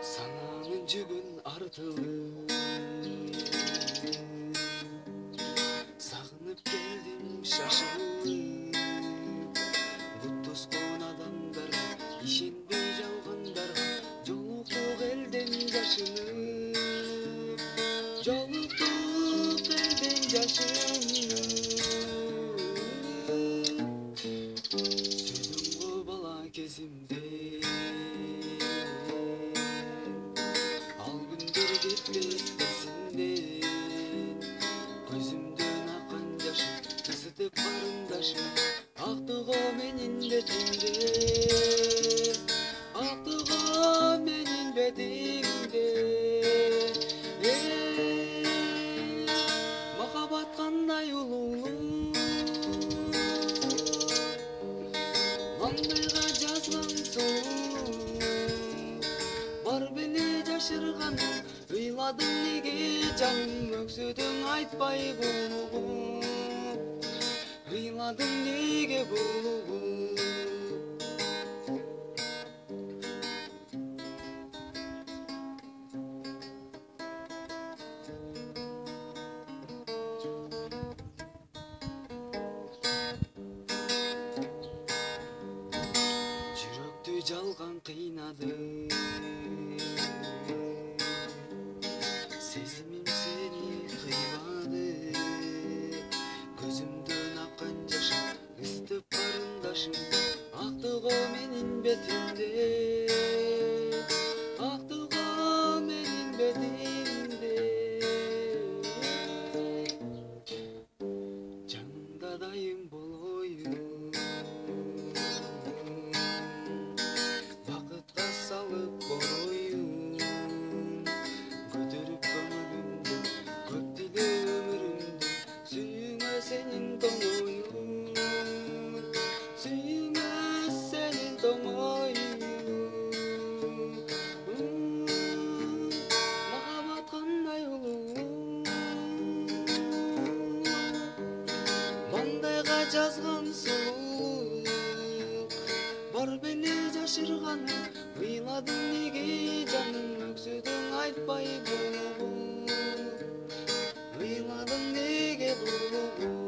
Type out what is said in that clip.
Sananın cügün artığı Sağınıp geldim şaşırıp Bu toskun adamlara işinbey жалғандарға Жолуктук элден жашынып Жолуктук элден жашынып Сүйдүм го бала кезимде Ал күндөр кетпейт эсимден Көзүмдөн аккан жашым ысытып карындашым Актыго менин бетимде Актыго менин бетимде Махаббат кандай улуулуу Мандайга жазган суу Бар беле жашырганым Ыйладың неге жаным өксөдөң айтпай булугу Ыйладың неге булугу Жүрөктү жалган кыйнады Сезимим сени кыйбады Көзүмдөн аккан жашым ысытып карындашым Актыго менин бетимде Актыго менин бетимде Жаныңда дайым болоюн Бакытка салып бороюн Көтөрүп көңүлүмдү көп деле өмүрүмдү Сүйүңө сенин тоңоюн Сүйүңө сенин тоңоюн Махаббат кандай улуу Мандайга жазган сулуу Бар беле жашырганым Ыйладың неге жаным өксөдөң айтпай булугу Ыйладың неге булугу